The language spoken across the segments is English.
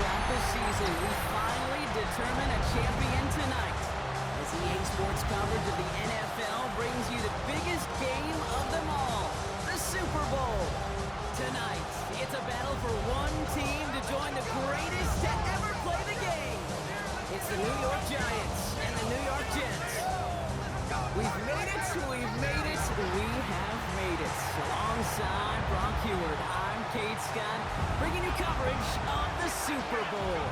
throughout the season, we finally determine a champion tonight. As EA Sports coverage of the NFL brings you the biggest game of them all, the Super Bowl. Tonight, it's a battle for one team to join the greatest to ever play the game. It's the New York Giants and the New York Jets. We've made it, we have made it. Alongside Brock Heward, I'm Kate Scott, bringing you coverage of the Super Bowl.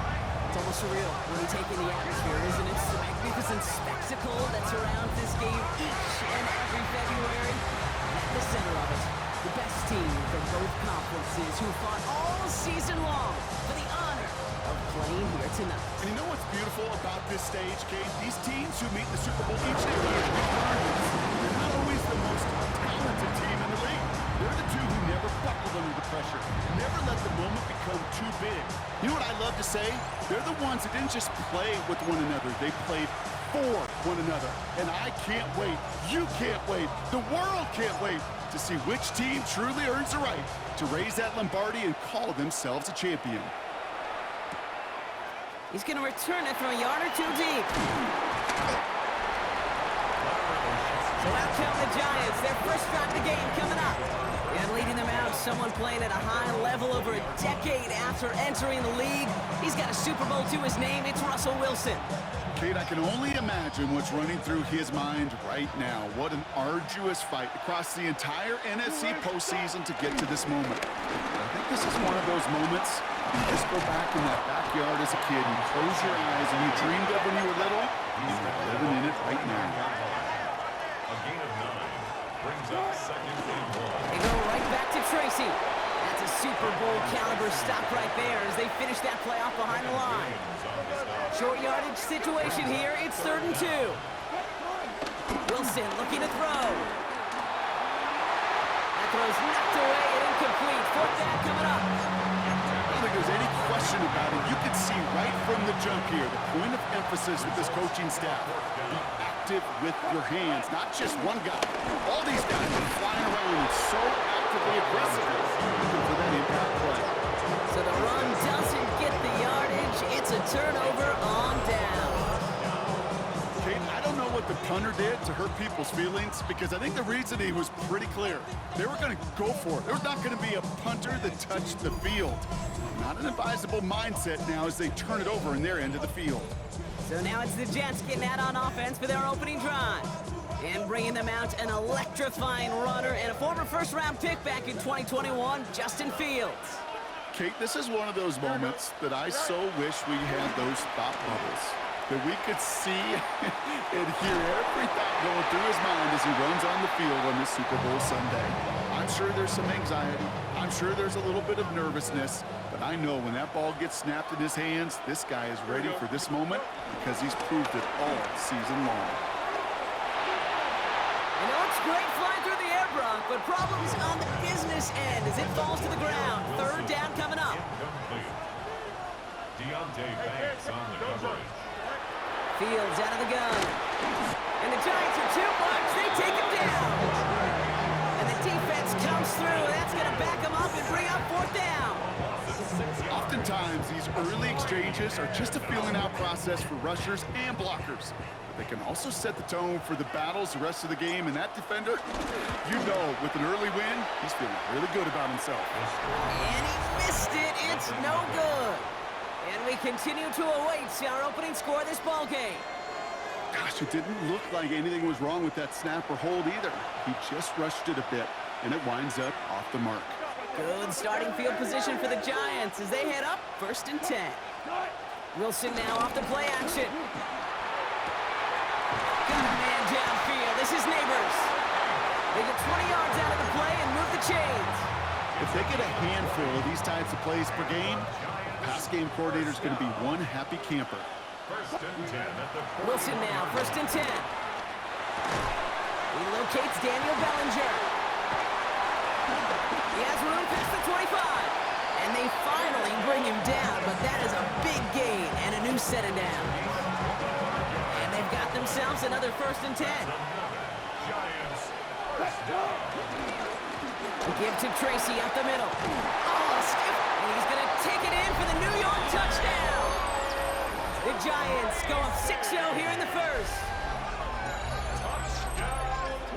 It's almost surreal when you take in the atmosphere, isn't it? The magnificent spectacle that surrounds this game each and every February. And at the center of it, the best team from both conferences who fought all season long for the honor of playing here tonight. And you know what's beautiful about this stage, Kate? These teams who meet the Super Bowl each and every year, they're not always the most talented team in the league. They're the two who never buckled under the pressure, never let the moment become too big. You know what I love to say? They're the ones that didn't just play with one another, they played for one another. And I can't wait, you can't wait, the world can't wait to see which team truly earns the right to raise that Lombardi and call themselves a champion. He's going to return it from a yard or two deep. So out come the Giants, their first drive of the game coming up. And leading them out, someone playing at a high level over a decade after entering the league. He's got a Super Bowl to his name. It's Russell Wilson. Kate, I can only imagine what's running through his mind right now. What an arduous fight across the entire NFC postseason to get to this moment. I think this is one of those moments you just go back in that backyard as a kid and close your eyes and you dreamed of when you were little. You're living in it right now. A gain of 9 brings up second and 1. They go right back to Tracy. That's a Super Bowl caliber stop right there as they finish that play off behind the line. Short yardage situation here. It's 3rd and 2. Wilson looking to throw. That throw's knocked away and incomplete. 4th down coming up. I don't think there's any question about it. You can see right from the jump here, the point of emphasis with this coaching staff. Be active with your hands, not just one guy. All these guys are flying around and so actively aggressive looking for that impact play. So the run doesn't get the yardage. It's a turnover on down. Kate, I don't know what the punter did to hurt people's feelings because I think the reasoning was pretty clear. They were going to go for it. There's not going to be a punter that touched the field. Not an advisable mindset now as they turn it over in their end of the field. So now it's the Jets getting out on offense for their opening drive. And bringing them out an electrifying runner and a former first-round pick back in 2021, Justin Fields. Kate, this is one of those moments that I so wish we had those thought bubbles. That we could see and hear every thought going through his mind as he runs on the field on this Super Bowl Sunday. I'm sure there's some anxiety. I'm sure there's a little bit of nervousness. But I know when that ball gets snapped in his hands, this guy is ready for this moment because he's proved it all season long. You know, it's great flying through the air, Brock, but problems on the business end as it falls to the ground. 3rd down coming up. Deontay Banks on the coverage. Fields out of the gun. And the Giants are too much. They take him down. And the defense comes through. That's going to back him up and bring up 4th down. Oftentimes, these early exchanges are just a feeling-out process for rushers and blockers. But they can also set the tone for the battles the rest of the game. And that defender, you know, with an early win, he's feeling really good about himself. And he missed it. It's no good. And we continue to await our opening score of this ball game. Gosh, it didn't look like anything was wrong with that snap or hold either. He just rushed it a bit, and it winds up off the mark. Good starting field position for the Giants as they head up 1st and 10. Wilson now off the play action. Got a man downfield. This is Neighbors. They get 20 yards out of the play and move the chains. If they get a handful of these types of plays per game, pass game coordinator is going to be one happy camper. 1st and 10 at the 40. Wilson now, 1st and 10. He locates Daniel Bellinger. He has room past the 25. And they finally bring him down, but that is a big gain and a new set of downs. And they've got themselves another 1st and 10. Giants, first down. Give to Tracy up the middle. Oh, skip. And he's going to take it in for the New York touchdown. the Giants go up 6-0 here in the first.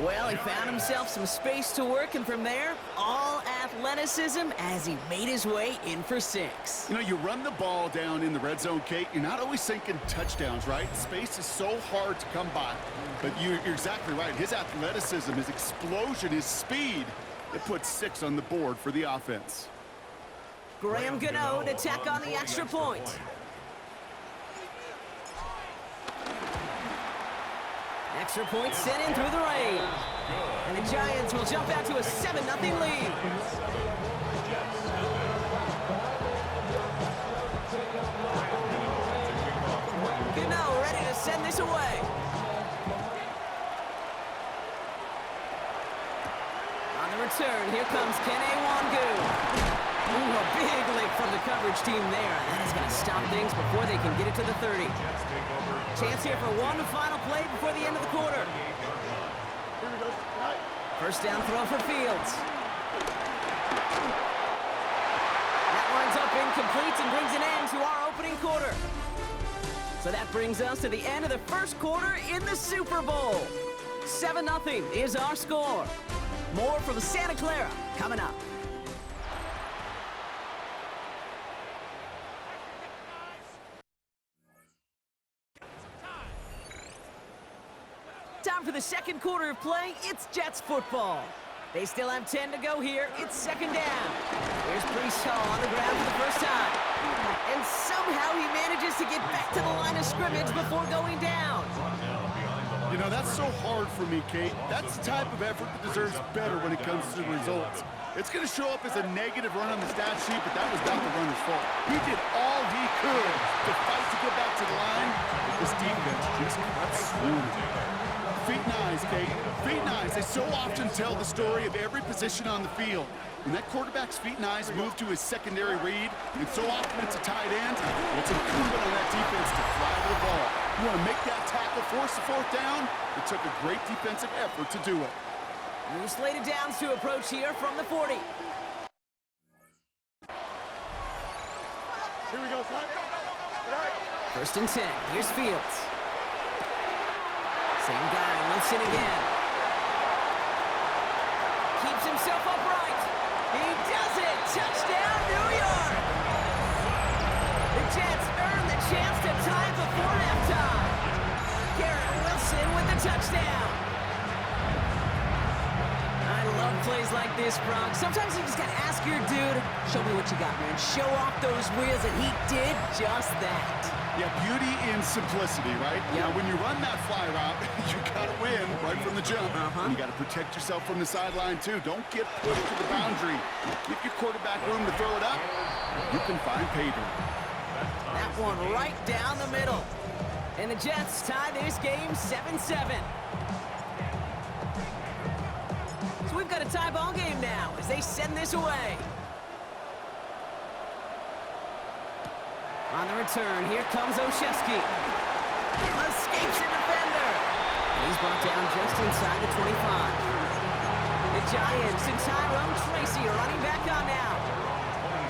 Well, he found himself some space to work, and from there, all athleticism as he made his way in for 6. You know, you run the ball down in the red zone, Kate, you're not always thinking touchdowns, right? Space is so hard to come by. But you're exactly right. His athleticism, his explosion, his speed, it puts 6 on the board for the offense. Graham Gano to tack on the extra point. Extra point sent in through the rain. And the Giants will jump out to a 7-0 lead. Gano ready to send this away. On the return, here comes Kene Wangu. Ooh, a big lick from the coverage team there. That is going to stop things before they can get it to the 30. Chance here for one final play before the end of the quarter. First down throw for Fields. That winds up incomplete and brings an end to our opening quarter. So that brings us to the end of the first quarter in the Super Bowl. 7-0 is our score. More from Santa Clara coming up. Time for the second quarter of play. It's Jets football. They still have 10 to go here. It's second down. Here's Brees Hall on the ground for the first time. And somehow he manages to get back to the line of scrimmage before going down. You know, that's so hard for me, Kate. That's the type of effort that deserves better when it comes to the results. It's going to show up as a negative run on the stat sheet, but that was not the runner's fault. He did all he could to fight to get back to the line, but this defense just kept swooning. Feet and eyes, Kate. Feet and eyes. They so often tell the story of every position on the field. When that quarterback's feet and eyes move to his secondary read, and so often it's a tight end, it's incumbent on that defense to fly to the ball. You want to make that tackle, force the fourth down? It took a great defensive effort to do it. New slated downs to approach here from the 40. Here we go, son. First and 10. Here's Fields. Same guy, Wilson again. Keeps himself upright. He does it! Touchdown, New York! The Jets earn the chance to tie before halftime. Garrett Wilson with the touchdown. I love plays like this, Bronx. Sometimes you just gotta ask your dude, show me what you got, man. Show off those wheels, and he did just that. Yeah, beauty in simplicity, right? Yeah. Now, when you run that fly route, you gotta win right from the jump. And you gotta protect yourself from the sideline, too. Don't get pushed to the boundary. Give your quarterback room to throw it up. You can find pay dirt. That one right down the middle. And the Jets tie this game 7-7. So we've got a tie ball game now as they send this away. On the return, here comes Olszewski. Escapes a defender. And he's brought down just inside the 25. The Giants and Tyrone Tracy are running back on now.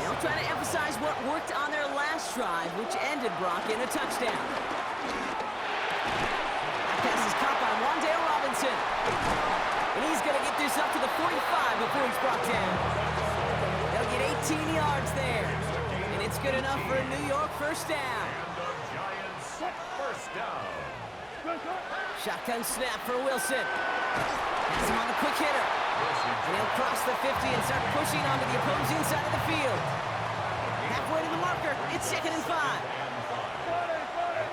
They'll try to emphasize what worked on their last drive, which ended Brock in a touchdown. That pass is caught by Wan'Dale Robinson. And he's going to get this up to the 45 before he's brought down. They'll get 18 yards there. And it's good enough for a New York first down. And the Giants first down. Shotgun snap for Wilson. Has him on the quick hitter. And he'll cross the 50 and start pushing onto the opposing side of the field. Halfway to the marker, it's 2nd and 5.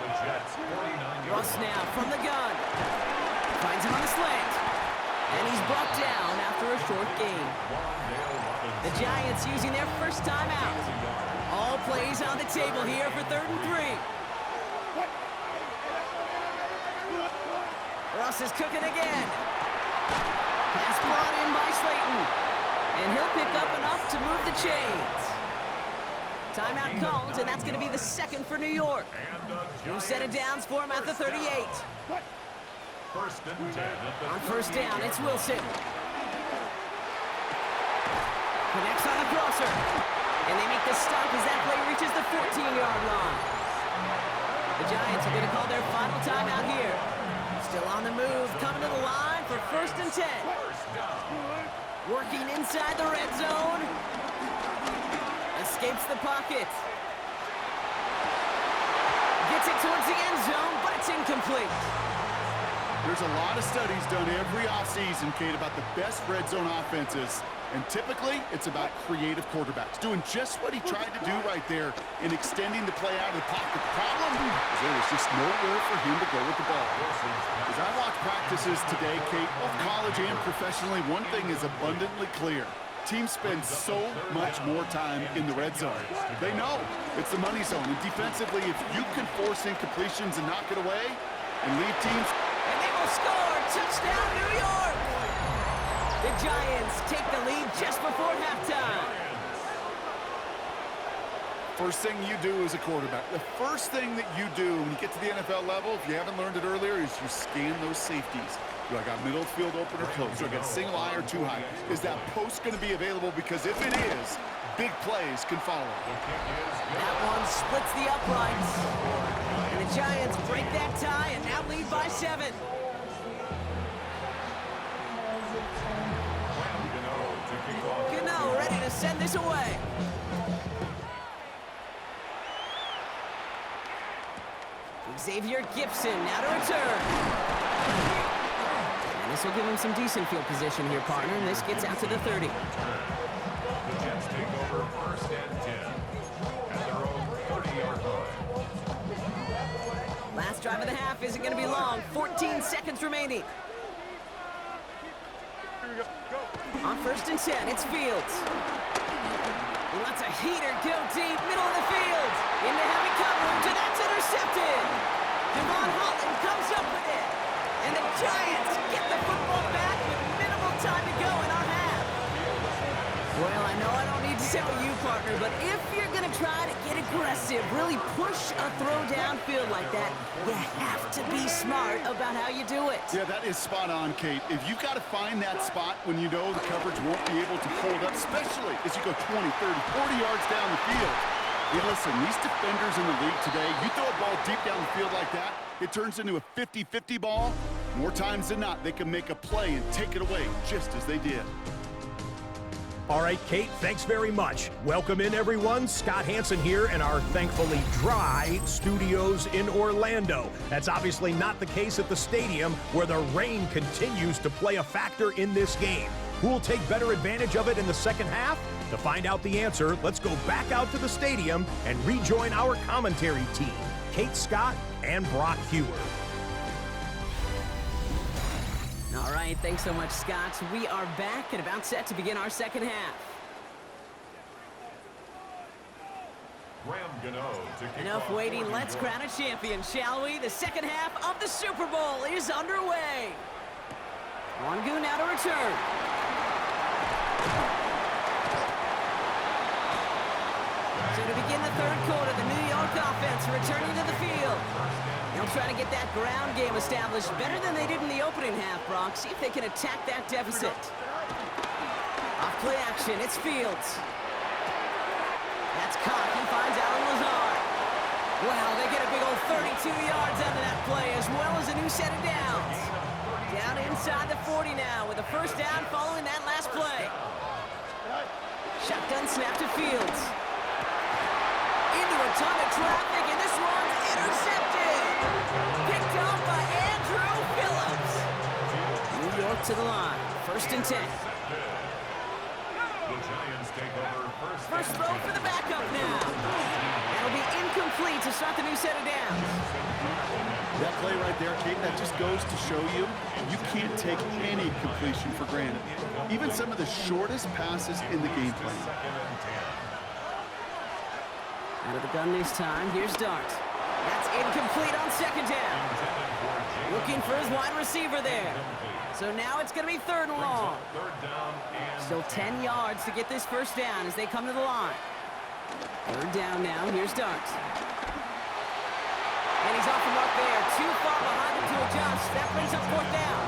The Jets 49 Russ now from the gun. Finds him on the slant. And he's brought down after a short gain. The Giants using their first timeout. All plays on the table here for 3rd and 3. Russ is cooking again. Pass brought in by Slayton. And he'll pick up enough to move the chains. Timeout called, and that's going to be the 2nd for New York. New set of downs for him at the 38. First and 10. On first down, it's Wilson. Connects on the crosser. And they make the stop as that play reaches the 14-yard line. The Giants are going to call their final timeout here. Still on the move, coming to the line for 1st and 10. Working inside the red zone. Escapes the pocket. Gets it towards the end zone, but it's incomplete. There's a lot of studies done every offseason, Kate, about the best red zone offenses. And typically, it's about creative quarterbacks, doing just what he tried to do right there in extending the play out of the pocket. The problem is there was just nowhere for him to go with the ball. As I watch practices today, Kate, both college and professionally, one thing is abundantly clear. Teams spend so much more time in the red zone. They know it's the money zone. And defensively, if you can force incompletions and knock it away and leave teams... And they will score! Touchdown, New York! The Giants take the lead just before halftime. First thing you do as a quarterback, the first thing that you do when you get to the NFL level, if you haven't learned it earlier, is you scan those safeties. Do I got middle field open or close? Do I got single high or two high? Is that post going to be available? Because if it is, big plays can follow. That one splits the uprights. And the Giants break that tie and now lead by 7. Gano ready to send this away. Xavier Gibson now to return. And this will give him some decent field position here, partner. And this gets out to the 30. The Jets take over 1st and 10 at their own 30-yard line. Last drive of the half isn't going to be long. 14 seconds remaining. On 1st and 10, it's Fields. He lets a heater go deep, middle of the field. Into heavy coverage, and that's intercepted. Devon Holland comes up with it. And the Giants get the football back with minimal time to go in our half. Well, I know I don't need to tell you, partner, but if you're going to try to get aggressive, really push a throw downfield like that, you have to be smart about how you do it. Yeah, that is spot on, Kate. If you've got to find that spot when you know the coverage won't be able to hold up, especially as you go 20, 30, 40 yards down the field. Hey, listen, these defenders in the league today, you throw a ball deep down the field like that, it turns into a 50-50 ball. More times than not, they can make a play and take it away just as they did. All right, Kate, thanks very much. Welcome in, everyone. Scott Hansen here in our thankfully dry studios in Orlando. That's obviously not the case at the stadium, where the rain continues to play a factor in this game. Who will take better advantage of it in the second half? To find out the answer, let's go back out to the stadium and rejoin our commentary team, Kate Scott and Brock Hewer. All right, thanks so much, Scott. We are back and about set to begin our second half. Enough waiting, let's crown a champion, shall we? The second half of the Super Bowl is underway. Wangu now to return. So to begin the third quarter, the New York offense returning to the field. They'll try to get that ground game established better than they did in the opening half, Brock. See if they can attack that deficit. Off play action, it's Fields. That's caught, he finds Alan Lazard. Well, they get a big old 32 yards out of that play, as well as a new set of downs. Down inside the 40 now, with a first down following that last play. Shotgun snap to Fields. Into a ton of traffic, and this one's intercepted. Picked off by Andrew Phillips. New York to the line. 1st and 10. The Giants take over First throw for the backup now. That'll be incomplete to start the new set of downs. That play right there, Kate, that just goes to show you, you can't take any completion for granted. Even some of the shortest passes in the game plan. Out of the gun this time, here's Dart. That's incomplete on second down. Looking for his wide receiver there. So now it's going to be 3rd and long. Still 10 yards to get this first down as they come to the line. 3rd down now, here's Dart. And he's off the mark there. Too far behind him to adjust. That brings up 4th down.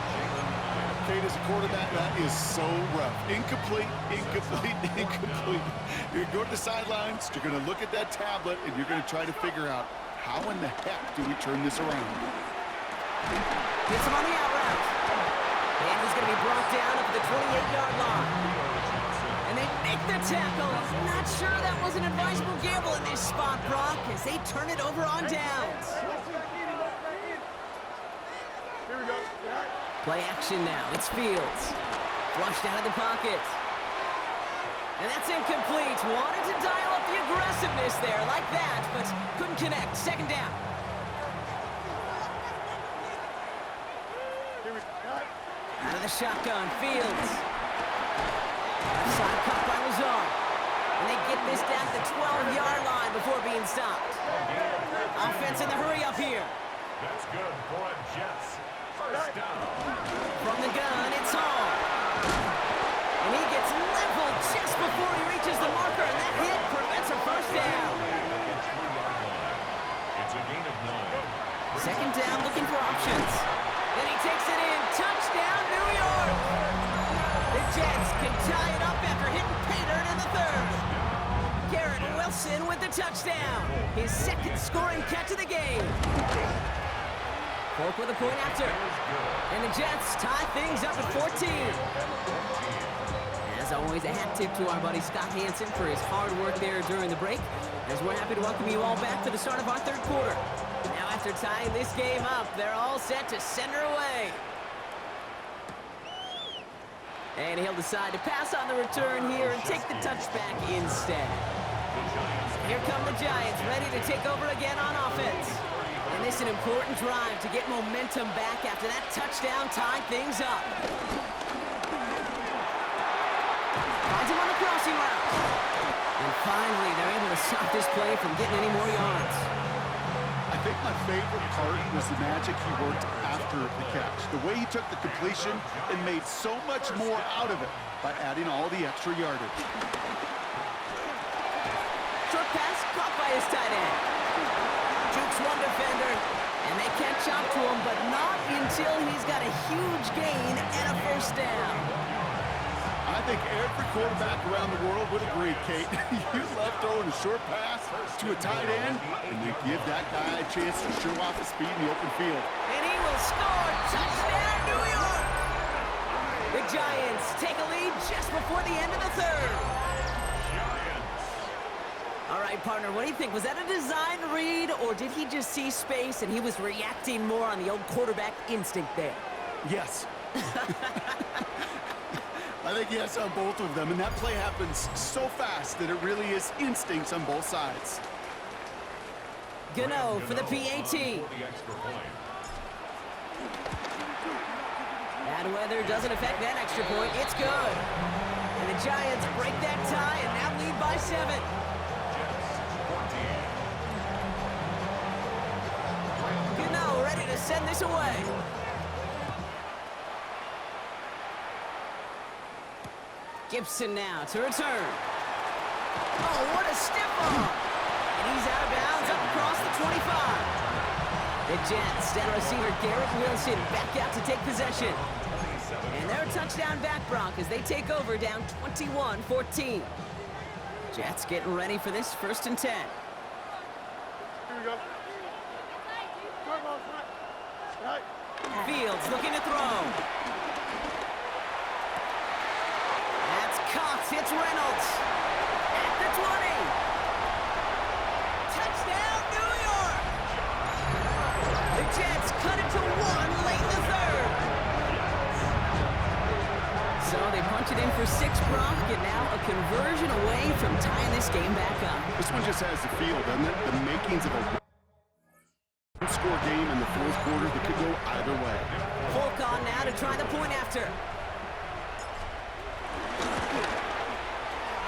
Kate, as a quarterback, that is so rough. Incomplete, incomplete, incomplete. You're going to the sidelines, you're going to look at that tablet, and you're going to try to figure out How in the heck do we turn this around? Gets him on the out route. And he's going to be brought down up at the 28-yard line. And they make the tackle. Not sure that was an advisable gamble in this spot, Brock, as they turn it over on downs. Here we go. Play action now. It's Fields. Flushed out of the pocket. And that's incomplete. Wanted to dial up the aggressiveness there like that, but couldn't connect. Second down. Out of the shotgun, Fields. Left side cut by Lazar. And they get this down to the 12-yard line before being stopped. Offense in the hurry up here. That's good for a Jets. First down. From the gun, it's Hall. And he gets leveled just before he reaches the marker, and that hit prevents a first down. It's a gain of 9. Second down, looking for options. Then he takes it in. Touchdown, New York! The Jets can tie it up after hitting pay dirt in the third. Garrett Wilson with the touchdown. His second scoring catch of the game. Polk with a point after. And the Jets tie things up at 14. As always, a hat tip to our buddy Scott Hansen for his hard work there during the break, as we're happy to welcome you all back to the start of our third quarter. Now, after tying this game up, they're all set to send her away. And he'll decide to pass on the return here and take the touchback instead. Here come the Giants, ready to take over again on offense. And this is an important drive to get momentum back after that touchdown tied things up. Finds him on the crossing route. And finally, they're able to stop this play from getting any more yards. I think my favorite part was the magic he worked after the catch. The way he took the completion and made so much more out of it by adding all the extra yardage. Short pass caught by his tight end. Jukes one defender, and they catch up to him, but not until he's got a huge gain and a first down. I think every quarterback around the world would agree, Kate. You love throwing a short pass to a tight end, and you give that guy a chance to show off his speed in the open field. And he will score. Touchdown, New York! The Giants take a lead just before the end of the third. All right, partner, what do you think? Was that a design read, or did he just see space and he was reacting more on the old quarterback instinct there? Yes. I think yes on both of them, and that play happens so fast that it really is instincts on both sides. Gano for the PAT. Bad weather doesn't affect that extra point. It's good. And the Giants break that tie and now lead by 7. Gano ready to send this away. Gibson now to return. Oh, what a stiff arm! And he's out of bounds up across the 25. The Jets and receiver Garrett Wilson back out to take possession. And they're a touchdown back, Brock, as they take over down 21-14. Jets getting ready for this 1st and 10. Here we go. Right. Fields looking to throw. Caught, it's Reynolds at the 20. Touchdown, New York! The Jets cut it to 1 late in the third. So they punch it in for 6, Brock, and now a conversion away from tying this game back up. This one just has the feel, doesn't it? The makings of a one-score game in the 4th quarter that could go either way. Polk on now to try the point after.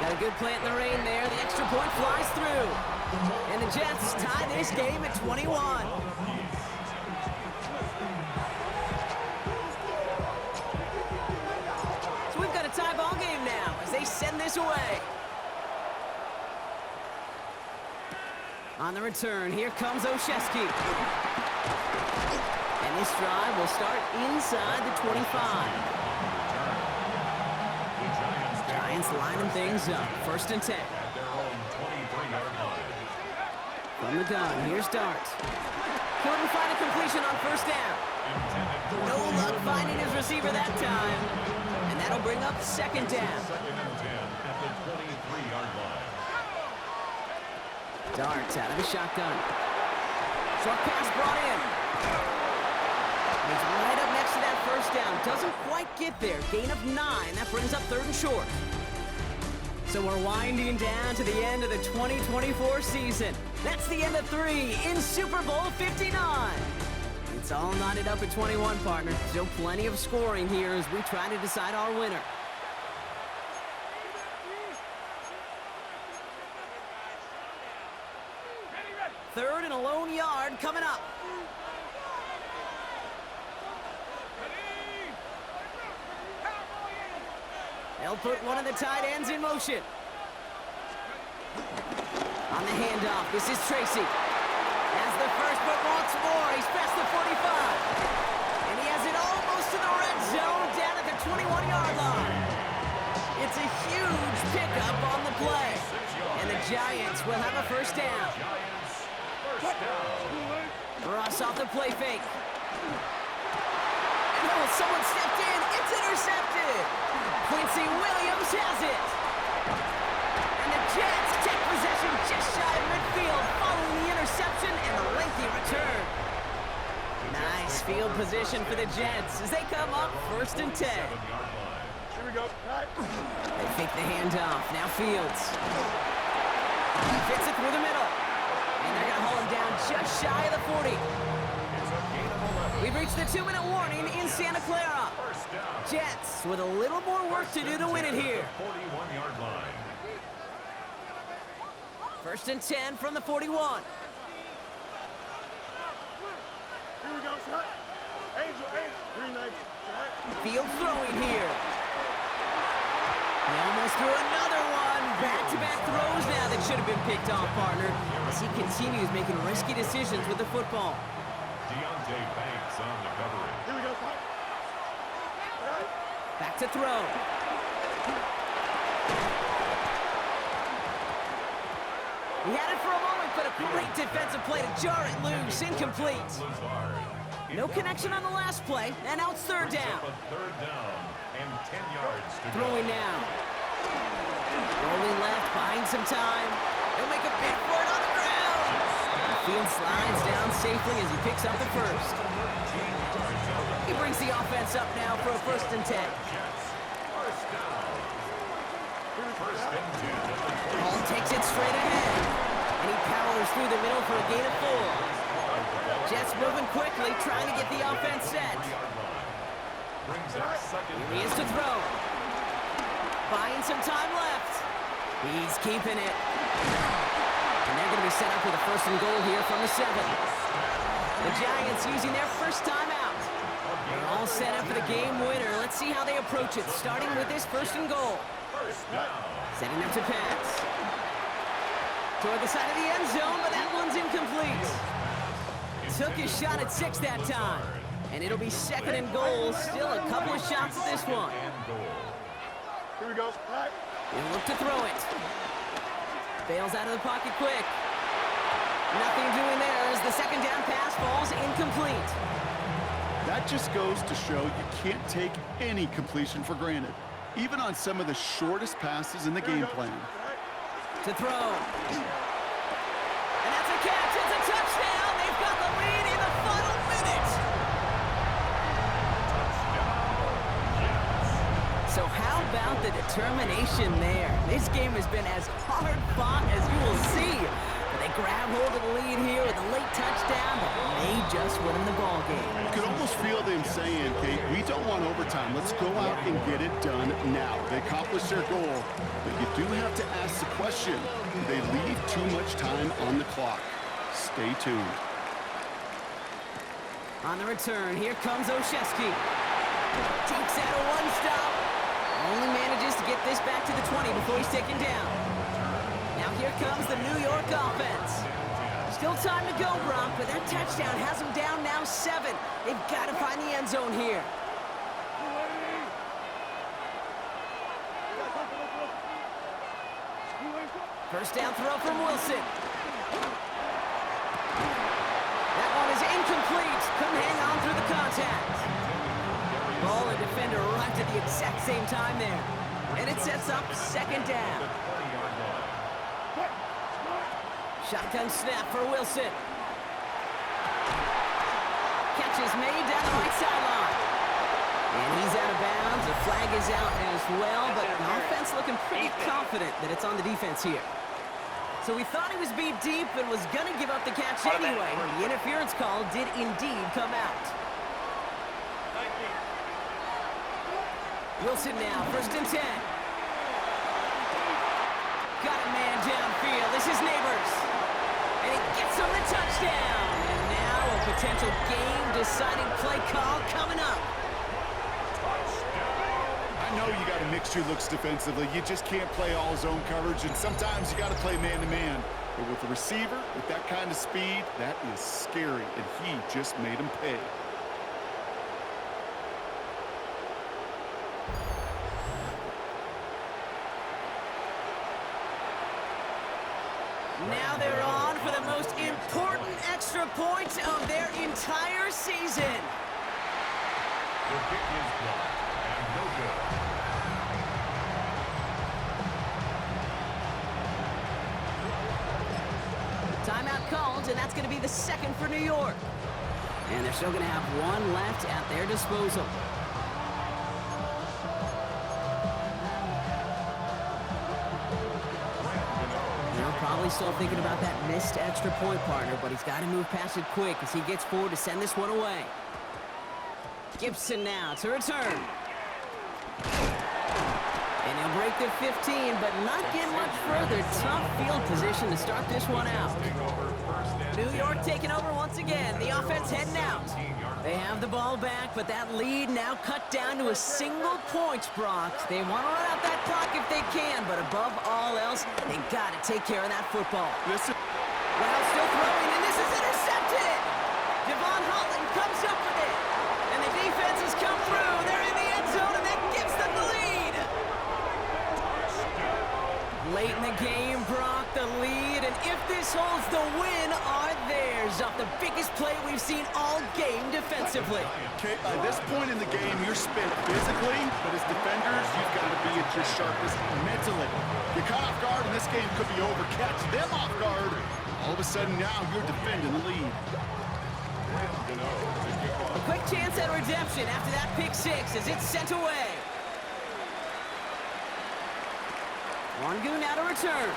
Got a good plant in the rain there. The extra point flies through. And the Jets tie this game at 21. So we've got a tie ball game now as they send this away. On the return, here comes Olszewski. And this drive will start inside the 25. Giants lining things up. 1st and 10. From the gun, here's Dart. Couldn't find a completion on first down. No luck finding his receiver that time. And that'll bring up second down. Second and 10 at the 23-yard line. Darts out of the shotgun. Short pass brought in. He's right up next to that first down. Doesn't quite get there. Gain of 9. That brings up third and short. So we're winding down to the end of the 2024 season. That's the end of 3 in Super Bowl 59. It's all knotted up at 21, partner. Still plenty of scoring here as we try to decide our winner. Third and a lone yard coming up. They'll put one of the tight ends in motion. On the handoff, this is Tracy. Has the first, but wants more. He's past the 45. And he has it almost to the red zone down at the 21-yard line. It's a huge pickup on the play. And the Giants will have a first down. Ross off the play fake. And someone stepped in. It's intercepted. Quincy Williams has it. And the Jets take possession just shy of midfield following the interception and a lengthy return. Nice field position for the Jets as they come up first and 10. Here we go. They fake the handoff. Now Fields. He fits it through the middle. And they're going to haul him down just shy of the 40. We've reached the 2-minute warning in Santa Clara. Jets with a little more work to do to win it here. 41-yard line. First and 10 from the 41. Here we go. Shot. Angel. Green knife. Shot. Field throwing here. He almost threw another one. Back-to-back throws now that should have been picked off, partner, as he continues making risky decisions with the football. Deontay Banks on the coverage. Here we go. Shot. Back to throw. He had it for a moment, but a great defensive play to jar it loose. Incomplete. No connection on the last play, and now it's third down. Third down and 10 yards to Throwing go. now. Rolling left, buying some time. He'll make a big for it on the ground. The field slides down safely as he picks up the first. He brings the offense up now for a first and 10. First down. First and 10 at the 20. Ball takes it straight ahead. And he powers through the middle for a gain of 4. Jets moving quickly, trying to get the offense set. Brings up second Here he is to throw. Buying some time left. He's keeping it. And they're going to be set up with a first and goal here from the 7. The Giants using their first time out. They're all set up for the game winner. Let's see how they approach it, starting with this first and goal. Setting up to pass. Toward the side of the end zone, but that one's incomplete. Took his shot at 6 that time. And it'll be second and goal. Still a couple of shots at this one. Here we go. Shot. He'll look to throw it. Bails out of the pocket quick. Nothing doing there as the second down pass falls incomplete. That just goes to show you can't take any completion for granted, even on some of the shortest passes in the game plan. To throw. And that's a catch. It's a touchdown. They've got the lead in the final minute. So how about the determination there? This game has been as hard fought as you will see. But they grab hold of the lead here with a late touchdown that may just win them the ball game. You could almost feel them saying, Kate, we don't want overtime. Let's go out and get it done now. They accomplished their goal, but you do have to ask the question, do they leave too much time on the clock? Stay tuned. On the return, here comes Olszewski. Takes out a one-stop. Only manages to get this back to the 20 before he's taken down. Now here comes the New York offense. Still time to go, Brock, but that touchdown has them down now 7. They've got to find the end zone here. First down throw from Wilson. That one is incomplete. Couldn't hang on through the contact. Ball and defender arrived at the exact same time there. And it sets up second down. Shotgun snap for Wilson. Catch is made down the right sideline. And he's out of bounds. The flag is out as well, but the offense looking pretty confident that it's on the defense here. So we thought he was beat deep and was going to give up the catch anyway. The interference call did indeed come out. Wilson now, 1st and 10. Got a man downfield. This is Neighbors. And he gets him the touchdown. And now a potential game-deciding play call coming up. I know you got to mix your looks defensively. You just can't play all zone coverage, and sometimes you got to play man-to-man. But with the receiver, with that kind of speed, that is scary, and he just made him pay. Now they're on for the most important extra point of their entire season. The kick is blocked and no good. Timeout called, and that's going to be the second for New York. And they're still going to have one left at their disposal. They're probably still thinking about that missed extra point, partner, but he's got to move past it quick as he gets forward to send this one away. Gibson now to return. And he'll break the 15, but not get much further. Tough field position to start this one out. New York taking over once again. The offense heading out. They have the ball back, but that lead now cut down to a single point, Brock. They want to run out that clock if they can, but above all else, they got to take care of that football. Listen. Well, still throwing, and this is intercepted. Devon Holland comes up with it. And the defense has come through. They're in the end zone, and that gives them the lead. Late in the game, Brock, the lead, and if this holds, the win are theirs off the biggest play we've seen all game defensively. Okay, by this point in the game, you're spent physically, but as defenders, you've got to be at your sharpest mentally. You're caught off guard, and this game could be over. Catch them off guard. All of a sudden, now you're defending the lead. A quick chance at redemption after that pick six as it's sent away. Wangu now to return.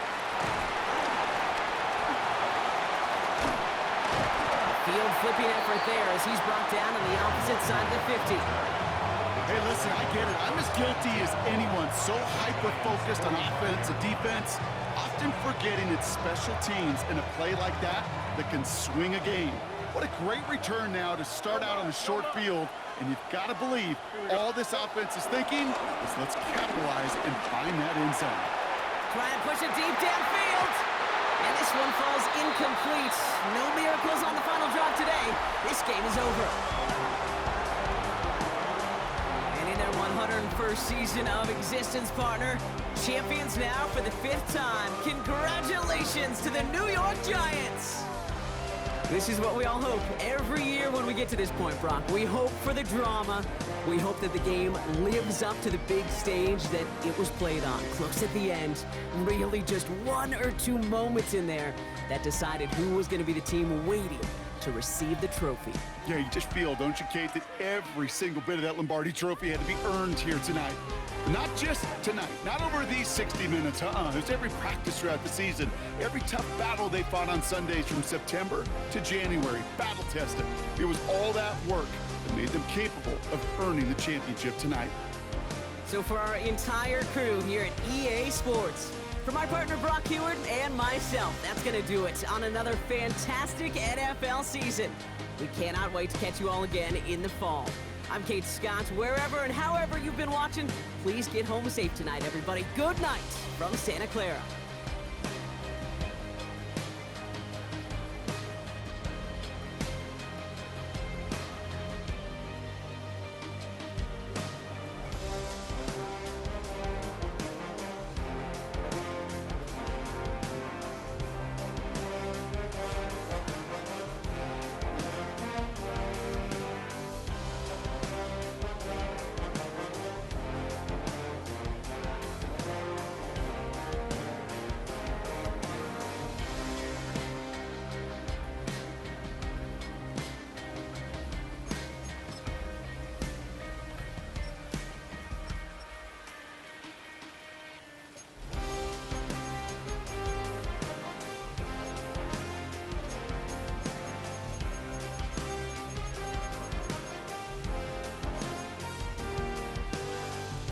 Field flipping effort there as he's brought down on the opposite side of the 50. Hey, listen, I get it. I'm as guilty as anyone. So hyper-focused on offense and defense, often forgetting it's special teams in a play like that that can swing a game. What a great return now to start out on the short field, and you've got to believe all this offense is thinking is let's capitalize and find that end zone. Try and push it deep downfield. And this one falls incomplete. No miracles on the final drive today. This game is over. And in their 101st season of existence, partner, champions now for the 5th time. Congratulations to the New York Giants. This is what we all hope every year when we get to this point, Brock. We hope for the drama. We hope that the game lives up to the big stage that it was played on. Close at the end. Really just one or two moments in there that decided who was going to be the team waiting to receive the trophy. Yeah, you just feel, don't you, Kate, that every single bit of that Lombardi trophy had to be earned here tonight. Not just tonight, not over these 60 minutes, There's every practice throughout the season, every tough battle they fought on Sundays from September to January, battle tested. It was all that work that made them capable of earning the championship tonight. So for our entire crew here at EA Sports, for my partner Brock Heward and myself, that's going to do it on another fantastic NFL season. We cannot wait to catch you all again in the fall. I'm Kate Scott. Wherever and however you've been watching, please get home safe tonight, everybody. Good night from Santa Clara.